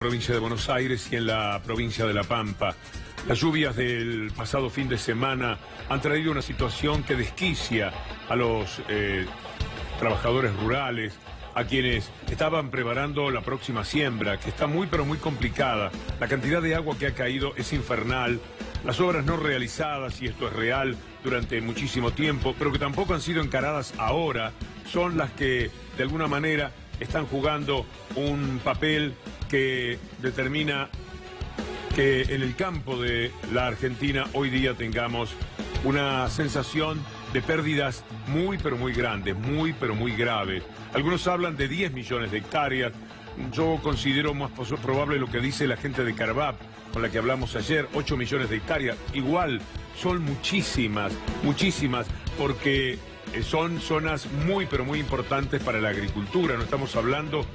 provincia de Buenos Aires y en la provincia de La Pampa. Las lluvias del pasado fin de semana han traído una situación que desquicia a los trabajadores rurales, a quienes estaban preparando la próxima siembra, que está muy pero muy complicada. La cantidad de agua que ha caído es infernal. Las obras no realizadas, y esto es real, durante muchísimo tiempo, pero que tampoco han sido encaradas ahora, son las que de alguna manera están jugando un papel que determina que en el campo de la Argentina hoy día tengamos una sensación de pérdidas muy pero muy grandes, muy pero muy graves. Algunos hablan de 10 millones de hectáreas. Yo considero más probable lo que dice la gente de Carvap, con la que hablamos ayer, 8 millones de hectáreas. Igual, son muchísimas, muchísimas, porque son zonas muy pero muy importantes para la agricultura. No estamos hablando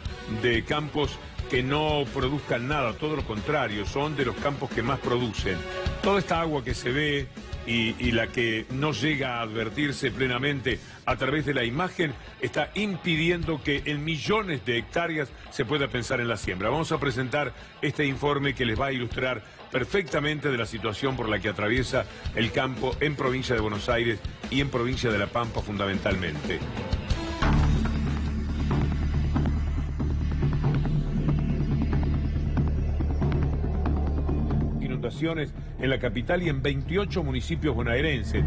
de campos que no produzcan nada, todo lo contrario, son de los campos que más producen. Toda esta agua que se ve y la que no llega a advertirse plenamente a través de la imagen está impidiendo que en millones de hectáreas se pueda pensar en la siembra. Vamos a presentar este informe que les va a ilustrar perfectamente de la situación por la que atraviesa el campo en provincia de Buenos Aires y en provincia de La Pampa fundamentalmente. Inundaciones en la capital y en 28 municipios bonaerenses.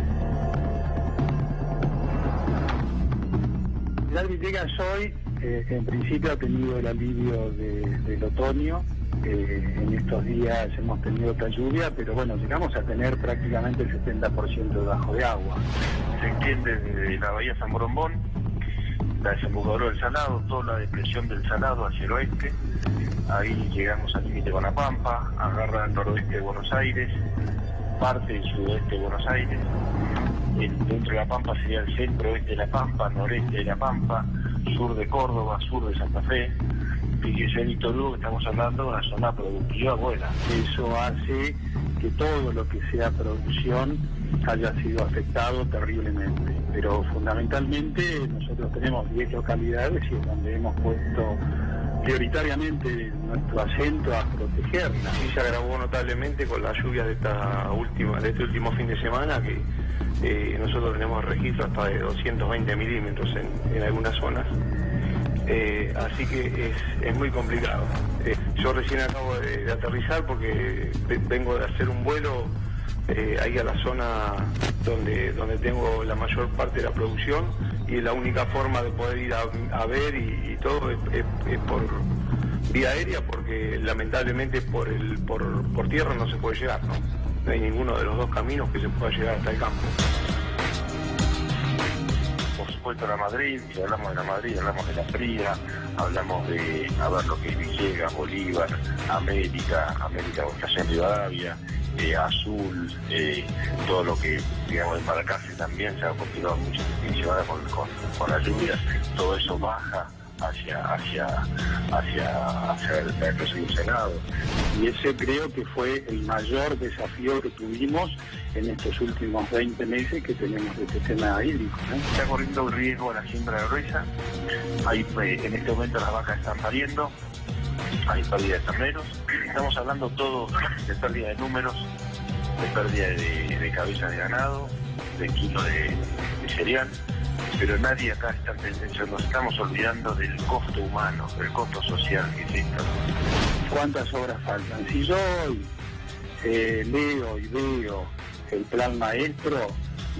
Pilar Villegas hoy, en principio ha tenido el alivio del otoño. En estos días hemos tenido otra lluvia, pero bueno, llegamos a tener prácticamente el 70% debajo de agua. Se extiende desde la bahía San Borombón, la desembocadura del Salado, toda la depresión del Salado hacia el oeste. Ahí llegamos al límite con La Pampa, agarra el noroeste de Buenos Aires, parte del sudoeste de Buenos Aires. Dentro de La Pampa sería el centro-oeste de La Pampa, noreste de La Pampa, sur de Córdoba, sur de Santa Fe. Fíjese en Itolú, estamos hablando de una zona productiva buena. Eso hace que todo lo que sea producción haya sido afectado terriblemente. Pero fundamentalmente nosotros tenemos 10 localidades y es donde hemos puesto prioritariamente nuestro acento a protegerla. Sí, se agravó notablemente con la lluvia de este último fin de semana, que nosotros tenemos registro hasta de 220 milímetros en algunas zonas. Así que es muy complicado. Yo recién acabo de aterrizar porque vengo de hacer un vuelo ahí a la zona donde tengo la mayor parte de la producción, y la única forma de poder ir a ver y todo es por vía aérea, porque lamentablemente por tierra no se puede llegar, ¿no? No hay ninguno de los dos caminos que se pueda llegar hasta el campo. Por supuesto la Madrid, si hablamos de la Madrid, hablamos de la Fría, hablamos de lo que es Villegas, Bolívar, América Constancia Rivadavia, Azul, todo lo que, digamos, en Maracase también se ha continuado mucho con las lluvias. Todo eso baja hacia el Metro Senado. Y ese creo que fue el mayor desafío que tuvimos en estos últimos 20 meses que tenemos de este tema hídrico, ¿no? Está corriendo un riesgo la siembra de gruesa. Ahí, en este momento las vacas están pariendo, hay pérdida de terneros. Estamos hablando todo de pérdida de números, de pérdida de cabezas de ganado, de kilos de cereal. Pero nadie acá está pensando, nos estamos olvidando del costo humano, del costo social que es esto. ¿Cuántas obras faltan? Si yo hoy leo y veo el plan maestro,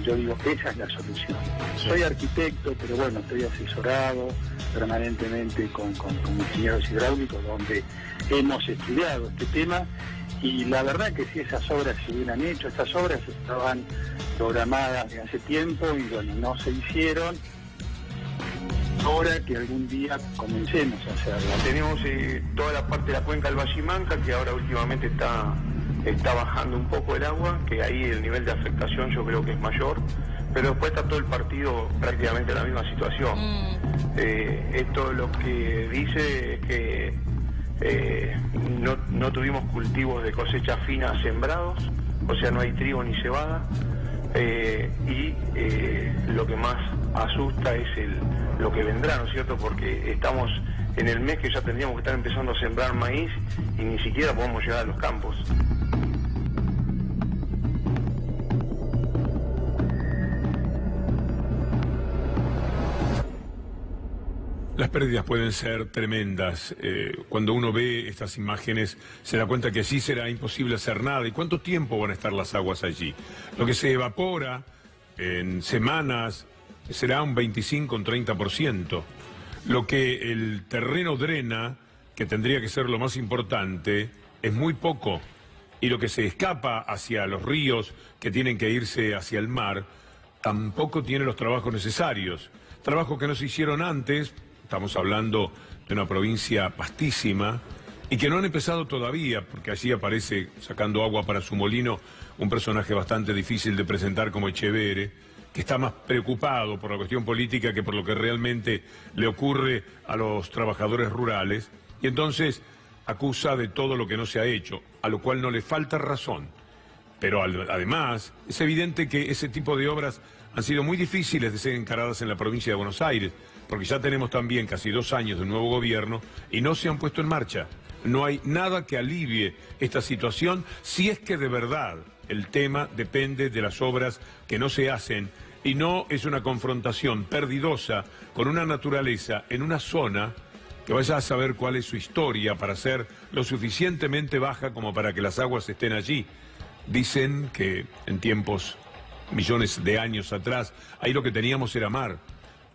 yo digo que esa es la solución. Soy arquitecto, pero bueno, estoy asesorado permanentemente con ingenieros hidráulicos, donde hemos estudiado este tema, y la verdad que si esas obras se hubieran hecho, estas obras estaban programadas de hace tiempo y bueno, no se hicieron. Ahora que algún día comencemos a hacerlo. Tenemos toda la parte de la cuenca del Vallimanca, que ahora últimamente está bajando un poco el agua, que ahí el nivel de afectación yo creo que es mayor, pero después está todo el partido prácticamente en la misma situación. Esto lo que dice es que no tuvimos cultivos de cosecha fina sembrados, o sea, no hay trigo ni cebada, y lo que más asusta es lo que vendrá, ¿no es cierto? Porque estamos en el mes que ya tendríamos que estar empezando a sembrar maíz y ni siquiera podemos llegar a los campos. Las pérdidas pueden ser tremendas. Cuando uno ve estas imágenes se da cuenta que allí será imposible hacer nada. ¿Y cuánto tiempo van a estar las aguas allí? Lo que se evapora en semanas será un 25, un 30%. Lo que el terreno drena, que tendría que ser lo más importante, es muy poco. Y lo que se escapa hacia los ríos, que tienen que irse hacia el mar, tampoco tiene los trabajos necesarios. Trabajos que no se hicieron antes. Estamos hablando de una provincia vastísima y que no han empezado todavía, porque allí aparece, sacando agua para su molino, un personaje bastante difícil de presentar como Echeverre, que está más preocupado por la cuestión política que por lo que realmente le ocurre a los trabajadores rurales, y entonces acusa de todo lo que no se ha hecho, a lo cual no le falta razón. Pero además, es evidente que ese tipo de obras han sido muy difíciles de ser encaradas en la provincia de Buenos Aires, porque ya tenemos también casi 2 años de nuevo gobierno y no se han puesto en marcha. No hay nada que alivie esta situación si es que de verdad el tema depende de las obras que no se hacen y no es una confrontación perdidosa con una naturaleza en una zona que vaya a saber cuál es su historia para ser lo suficientemente baja como para que las aguas estén allí. Dicen que en tiempos, millones de años atrás, ahí lo que teníamos era mar.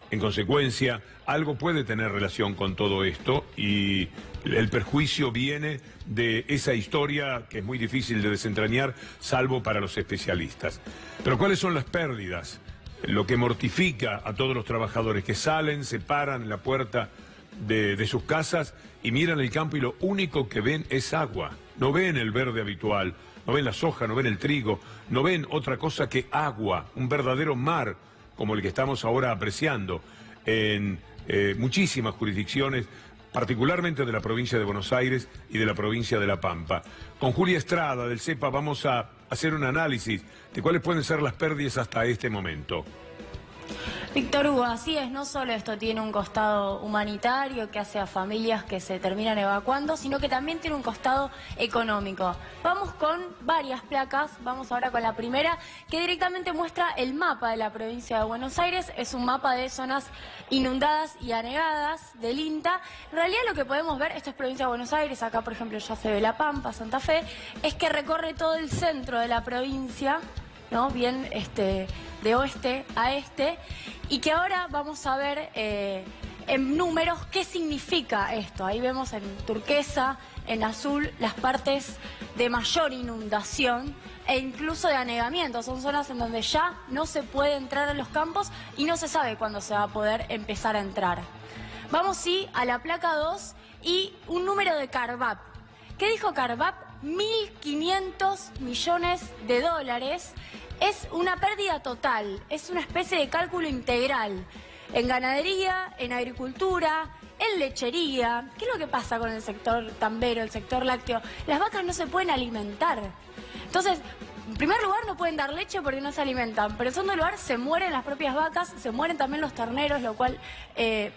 En consecuencia, algo puede tener relación con todo esto y el perjuicio viene de esa historia que es muy difícil de desentrañar, salvo para los especialistas. Pero ¿cuáles son las pérdidas? Lo que mortifica a todos los trabajadores que salen, se paran en la puerta de sus casas y miran el campo y lo único que ven es agua. No ven el verde habitual, no ven la soja, no ven el trigo, no ven otra cosa que agua, un verdadero mar, como el que estamos ahora apreciando en muchísimas jurisdicciones, particularmente de la provincia de Buenos Aires y de la provincia de La Pampa. Con Julia Estrada del CEPA vamos a hacer un análisis de cuáles pueden ser las pérdidas hasta este momento. Víctor Hugo, así es, no solo esto tiene un costado humanitario que hace a familias que se terminan evacuando, sino que también tiene un costado económico. Vamos con varias placas, vamos ahora con la primera, que directamente muestra el mapa de la provincia de Buenos Aires. Es un mapa de zonas inundadas y anegadas del INTA. En realidad lo que podemos ver, esto es provincia de Buenos Aires, acá por ejemplo ya se ve La Pampa, Santa Fe, es que recorre todo el centro de la provincia, ¿no? Bien de oeste a este, y que ahora vamos a ver en números qué significa esto. Ahí vemos en turquesa, en azul, las partes de mayor inundación e incluso de anegamiento. Son zonas en donde ya no se puede entrar a los campos y no se sabe cuándo se va a poder empezar a entrar. Vamos sí a la placa 2 y un número de CARVAP. ¿Qué dijo CARVAP? 1.500 millones de dólares. Es una pérdida total, es una especie de cálculo integral. En ganadería, en agricultura, en lechería. ¿Qué es lo que pasa con el sector tambero, el sector lácteo? Las vacas no se pueden alimentar. Entonces, en primer lugar no pueden dar leche porque no se alimentan, pero en segundo lugar se mueren las propias vacas, se mueren también los terneros, lo cual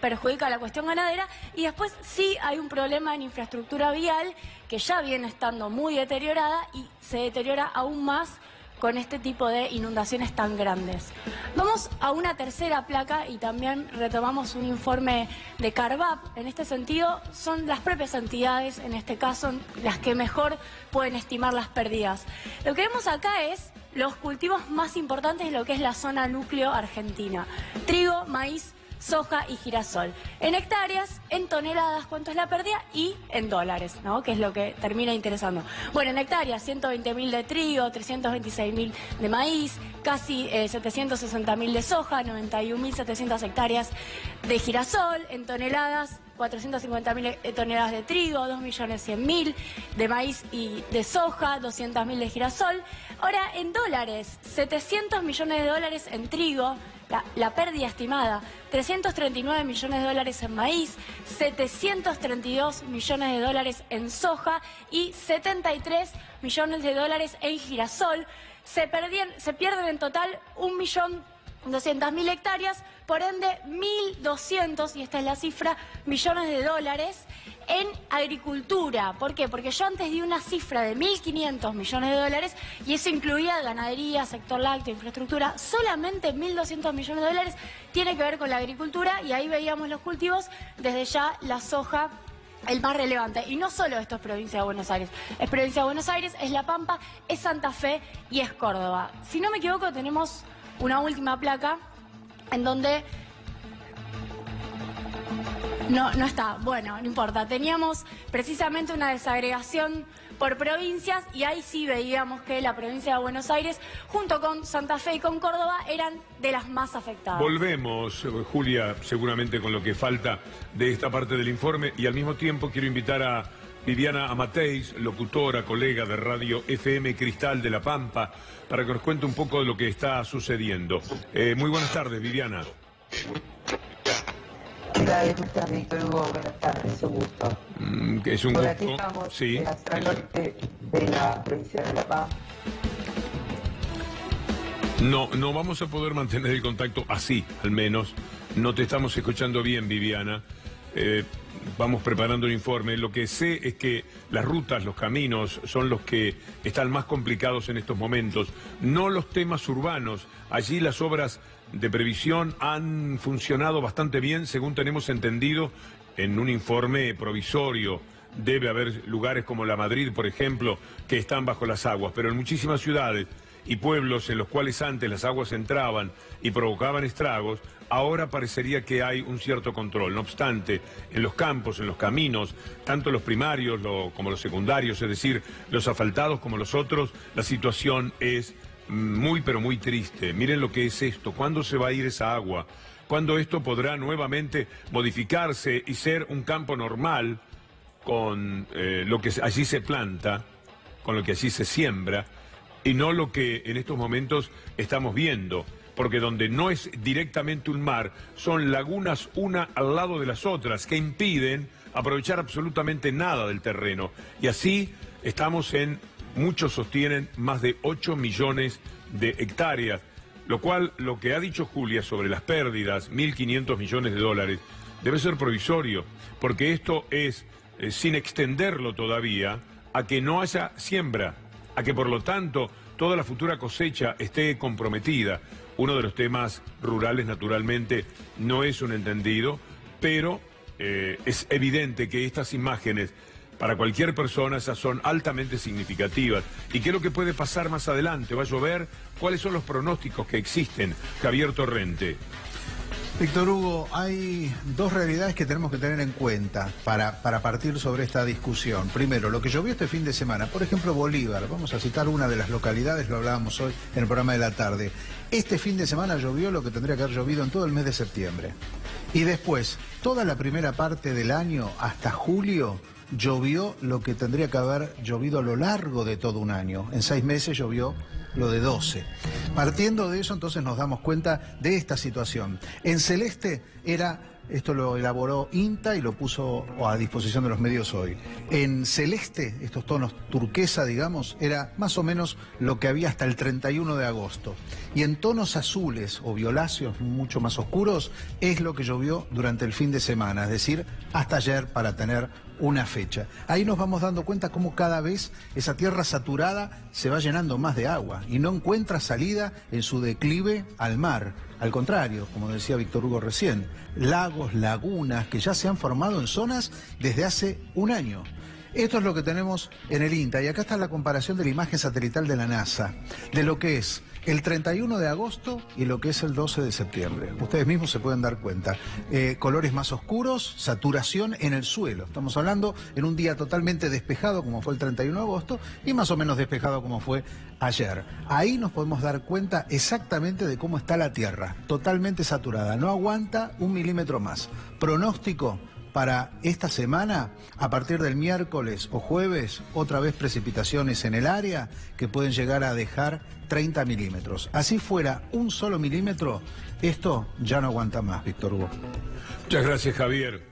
perjudica la cuestión ganadera. Y después sí hay un problema en infraestructura vial que ya viene estando muy deteriorada y se deteriora aún más con este tipo de inundaciones tan grandes. Vamos a una tercera placa y también retomamos un informe de CARVAP. En este sentido, son las propias entidades, en este caso, las que mejor pueden estimar las pérdidas. Lo que vemos acá es los cultivos más importantes de lo que es la zona núcleo argentina. Trigo, maíz, soja y girasol. En hectáreas, en toneladas, cuánto es la pérdida y en dólares, ¿no? Que es lo que termina interesando. Bueno, en hectáreas, 120.000 de trigo, 326.000 de maíz, casi 760.000 de soja, 91.700 hectáreas de girasol. En toneladas, 450.000 toneladas de trigo, 2.100.000 de maíz y de soja, 200.000 de girasol. Ahora, en dólares, 700 millones de dólares en trigo, la pérdida estimada, 339 millones de dólares en maíz, 732 millones de dólares en soja y 73 millones de dólares en girasol. Se pierden en total 200.000 hectáreas, por ende 1.200, y esta es la cifra, millones de dólares en agricultura. ¿Por qué? Porque yo antes di una cifra de 1.500 millones de dólares y eso incluía ganadería, sector lácteo, infraestructura. Solamente 1.200 millones de dólares tiene que ver con la agricultura y ahí veíamos los cultivos, desde ya la soja, el más relevante. Y no solo esto es provincia de Buenos Aires, es provincia de Buenos Aires, es La Pampa, es Santa Fe y es Córdoba. Si no me equivoco, tenemos una última placa en donde... No está, bueno, no importa. Teníamos precisamente una desagregación por provincias y ahí sí veíamos que la provincia de Buenos Aires, junto con Santa Fe y con Córdoba, eran de las más afectadas. Volvemos, Julia, seguramente con lo que falta de esta parte del informe, y al mismo tiempo quiero invitar a Viviana Amateis, locutora, colega de Radio FM Cristal de La Pampa, para que nos cuente un poco de lo que está sucediendo. Muy buenas tardes, Viviana. Víctor Hugo, buenas tardes, un gusto. Es un Por gusto. aquí estamos, Sí. en la zona norte de la provincia de La Pampa. No vamos a poder mantener el contacto así, al menos. No te estamos escuchando bien, Viviana. Vamos preparando un informe. Lo que sé es que las rutas, los caminos, son los que están más complicados en estos momentos. No los temas urbanos. Allí las obras de previsión han funcionado bastante bien, según tenemos entendido, en un informe provisorio. Debe haber lugares como La Madrid, por ejemplo, que están bajo las aguas, pero en muchísimas ciudades y pueblos en los cuales antes las aguas entraban y provocaban estragos, ahora parecería que hay un cierto control. No obstante, en los campos, en los caminos, tanto los primarios como los secundarios, es decir, los asfaltados como los otros, la situación es muy pero muy triste. Miren lo que es esto. ¿Cuándo se va a ir esa agua? ¿Cuándo esto podrá nuevamente modificarse y ser un campo normal con lo que allí se planta, con lo que allí se siembra, y no lo que en estos momentos estamos viendo? Porque donde no es directamente un mar, son lagunas una al lado de las otras que impiden aprovechar absolutamente nada del terreno. Y así estamos en... Muchos sostienen más de 8 millones de hectáreas, lo cual, lo que ha dicho Julia sobre las pérdidas, 1.500 millones de dólares, debe ser provisorio, porque esto es, sin extenderlo todavía, a que no haya siembra, a que por lo tanto toda la futura cosecha esté comprometida. Uno de los temas rurales, naturalmente, no es un entendido, pero es evidente que estas imágenes, para cualquier persona, esas son altamente significativas. ¿Y qué es lo que puede pasar más adelante? ¿Va a llover? ¿Cuáles son los pronósticos que existen? Javier Torrente. Víctor Hugo, hay dos realidades que tenemos que tener en cuenta para partir sobre esta discusión. Primero, lo que llovió este fin de semana. Por ejemplo, Bolívar. Vamos a citar una de las localidades, lo hablábamos hoy en el programa de la tarde. Este fin de semana llovió lo que tendría que haber llovido en todo el mes de septiembre. Y después, toda la primera parte del año, hasta julio, llovió lo que tendría que haber llovido a lo largo de todo un año. En 6 meses llovió lo de 12. Partiendo de eso, entonces nos damos cuenta de esta situación. En celeste era, esto lo elaboró INTA y lo puso a disposición de los medios hoy. En celeste, estos tonos turquesa, digamos, era más o menos lo que había hasta el 31 de agosto. Y en tonos azules o violáceos, mucho más oscuros, es lo que llovió durante el fin de semana, es decir, hasta ayer, para tener una fecha. Ahí nos vamos dando cuenta cómo cada vez esa tierra saturada se va llenando más de agua y no encuentra salida en su declive al mar. Al contrario, como decía Víctor Hugo recién, lagos, lagunas que ya se han formado en zonas desde hace un año. Esto es lo que tenemos en el INTA y acá está la comparación de la imagen satelital de la NASA, de lo que es el 31 de agosto y lo que es el 12 de septiembre. Ustedes mismos se pueden dar cuenta. Colores más oscuros, saturación en el suelo. Estamos hablando en un día totalmente despejado como fue el 31 de agosto y más o menos despejado como fue ayer. Ahí nos podemos dar cuenta exactamente de cómo está la tierra, totalmente saturada. No aguanta un milímetro más. Pronóstico para esta semana, a partir del miércoles o jueves, otra vez precipitaciones en el área que pueden llegar a dejar 30 milímetros. Así fuera un solo milímetro, esto ya no aguanta más, Víctor Hugo. Muchas gracias, Javier.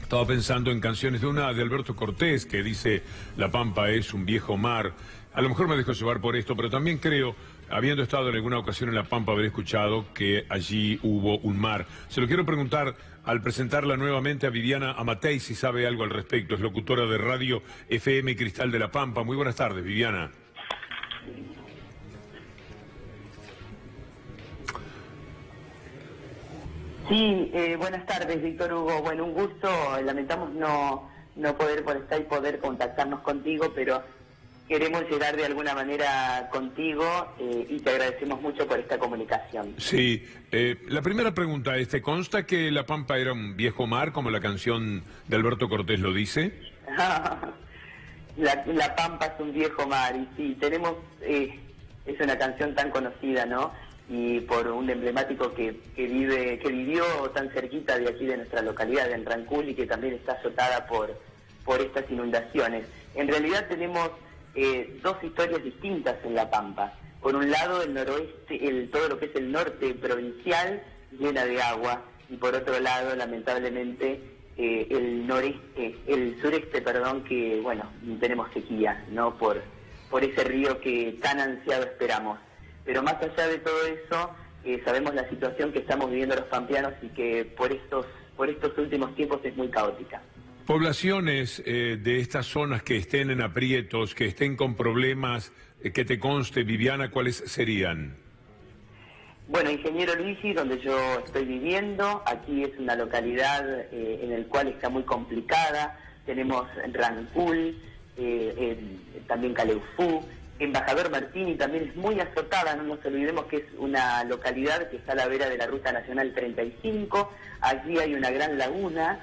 Estaba pensando en canciones de una de Alberto Cortés que dice: La Pampa es un viejo mar. A lo mejor me dejo llevar por esto, pero también creo, habiendo estado en alguna ocasión en La Pampa, habré escuchado que allí hubo un mar. Se lo quiero preguntar al presentarla nuevamente a Viviana Amatei, si sabe algo al respecto. Es locutora de radio FM Cristal de La Pampa. Muy buenas tardes, Viviana. Sí, buenas tardes, Víctor Hugo. Bueno, un gusto. Lamentamos no poder por Skype poder contactarnos contigo, pero queremos llegar de alguna manera contigo y te agradecemos mucho por esta comunicación. Sí, la primera pregunta es, ¿te consta que La Pampa era un viejo mar, como la canción de Alberto Cortés lo dice? La Pampa es un viejo mar, y sí, tenemos, es una canción tan conocida, ¿no? Y por un emblemático que vivió tan cerquita de aquí de nuestra localidad, de Rancul, y que también está azotada por estas inundaciones. En realidad tenemos dos historias distintas en La Pampa. Por un lado, el noroeste, todo lo que es el norte provincial, llena de agua, y por otro lado, lamentablemente, el sureste, perdón, que, bueno, tenemos sequía, ¿no? Por ese río que tan ansiado esperamos. Pero más allá de todo eso, sabemos la situación que estamos viviendo los pampeanos y que por estos últimos tiempos es muy caótica. Poblaciones de estas zonas que estén en aprietos, que estén con problemas, que te conste, Viviana, ¿cuáles serían? Bueno, Ingeniero Luigi, donde yo estoy viviendo, aquí es una localidad en la cual está muy complicada. Tenemos Rancul, también Caleufú. Embajador Martini también es muy azotada, no nos olvidemos que es una localidad que está a la vera de la Ruta Nacional 35, allí hay una gran laguna,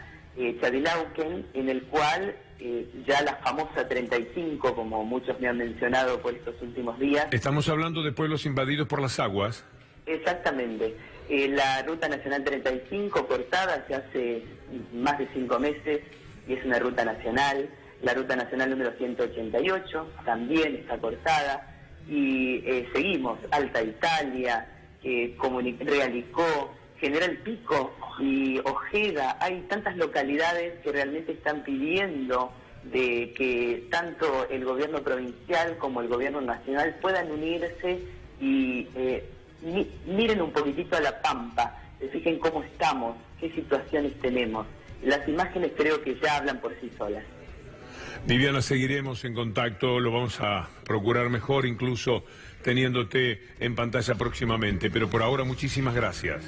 Chavilauquen, en el cual ya la famosa 35, como muchos me han mencionado por estos últimos días. Estamos hablando de pueblos invadidos por las aguas. Exactamente, la Ruta Nacional 35 cortada ya hace más de 5 meses y es una ruta nacional. La Ruta Nacional número 188 también está cortada y seguimos Alta Italia, Realicó, General Pico y Ojeda. Hay tantas localidades que realmente están pidiendo de que tanto el gobierno provincial como el gobierno nacional puedan unirse y miren un poquitito a La Pampa, se fijen cómo estamos, qué situaciones tenemos. Las imágenes creo que ya hablan por sí solas. Viviana, seguiremos en contacto, lo vamos a procurar mejor, incluso teniéndote en pantalla próximamente, pero por ahora muchísimas gracias.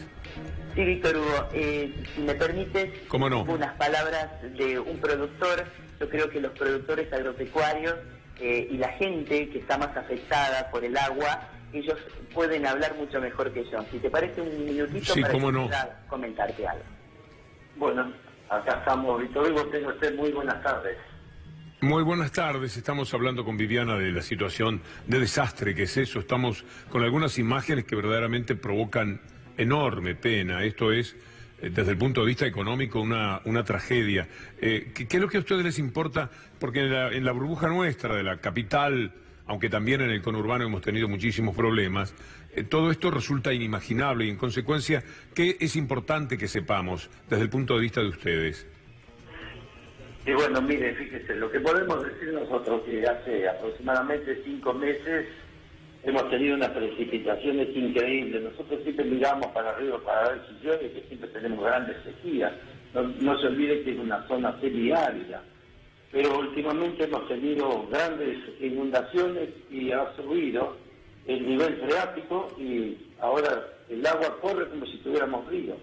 Sí, Víctor Hugo, si me permites, ¿cómo no? Unas palabras de un productor. Yo creo que los productores agropecuarios y la gente que está más afectada por el agua, ellos pueden hablar mucho mejor que yo. Si te parece un minutito, sí, para cómo no, comentarte algo. Bueno, acá estamos, Víctor Hugo, tenga usted muy buenas tardes. Muy buenas tardes, estamos hablando con Viviana de la situación de desastre que es eso. Estamos con algunas imágenes que verdaderamente provocan enorme pena. Esto es, desde el punto de vista económico, una tragedia. ¿Qué es lo que a ustedes les importa? Porque en la burbuja nuestra de la capital, aunque también en el conurbano hemos tenido muchísimos problemas, todo esto resulta inimaginable y en consecuencia, ¿qué es importante que sepamos desde el punto de vista de ustedes? Y bueno, mire, fíjese, lo que podemos decir nosotros que hace aproximadamente 5 meses hemos tenido unas precipitaciones increíbles. Nosotros siempre miramos para arriba para ver si llueve, que siempre tenemos grandes sequías. No se olvide que es una zona semiárida. Pero últimamente hemos tenido grandes inundaciones y ha subido el nivel freático y ahora el agua corre como si tuviéramos río.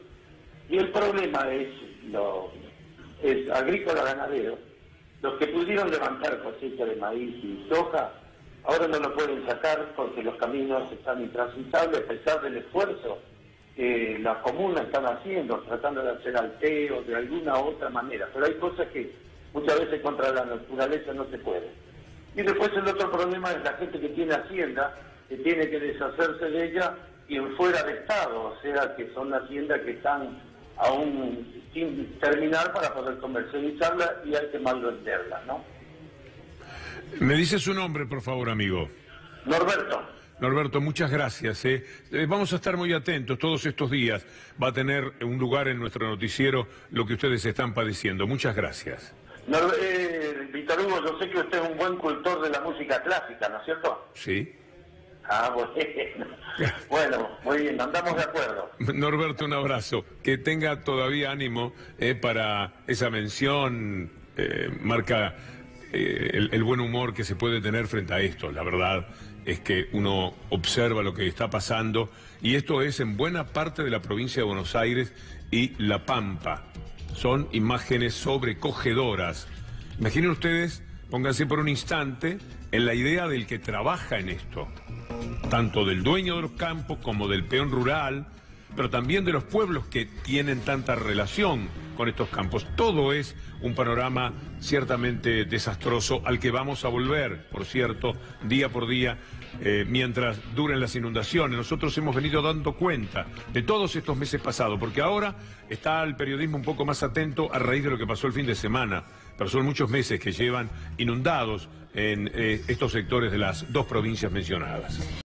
Y el problema es agrícola ganadero. Los que pudieron levantar cosecha de maíz y soja, ahora no lo pueden sacar porque los caminos están intransitables a pesar del esfuerzo que las comunas están haciendo, tratando de hacer alteos de alguna u otra manera. Pero hay cosas que muchas veces contra la naturaleza no se puede. Y después el otro problema es la gente que tiene hacienda, que tiene que deshacerse de ella y en fuera de estado, o sea que son haciendas que están aún sin terminar para poder comercializarla y hay que malvenderla, ¿no? Me dice su nombre, por favor, amigo. Norberto. Norberto, muchas gracias. Vamos a estar muy atentos todos estos días. Va a tener un lugar en nuestro noticiero lo que ustedes están padeciendo. Muchas gracias. Víctor Hugo, yo sé que usted es un buen cultor de la música clásica, ¿no es cierto? Sí. Ah, bueno. Bueno, muy bien, andamos de acuerdo. Norberto, un abrazo. Que tenga todavía ánimo para esa mención, marca el buen humor que se puede tener frente a esto. La verdad es que uno observa lo que está pasando y esto es en buena parte de la provincia de Buenos Aires y La Pampa. Son imágenes sobrecogedoras. Imaginen ustedes, pónganse por un instante en la idea del que trabaja en esto, tanto del dueño de los campos como del peón rural, pero también de los pueblos que tienen tanta relación con estos campos. Todo es un panorama ciertamente desastroso al que vamos a volver, por cierto, día por día, mientras duren las inundaciones. Nosotros hemos venido dando cuenta de todos estos meses pasados, porque ahora está el periodismo un poco más atento a raíz de lo que pasó el fin de semana, pero son muchos meses que llevan inundados en estos sectores de las dos provincias mencionadas.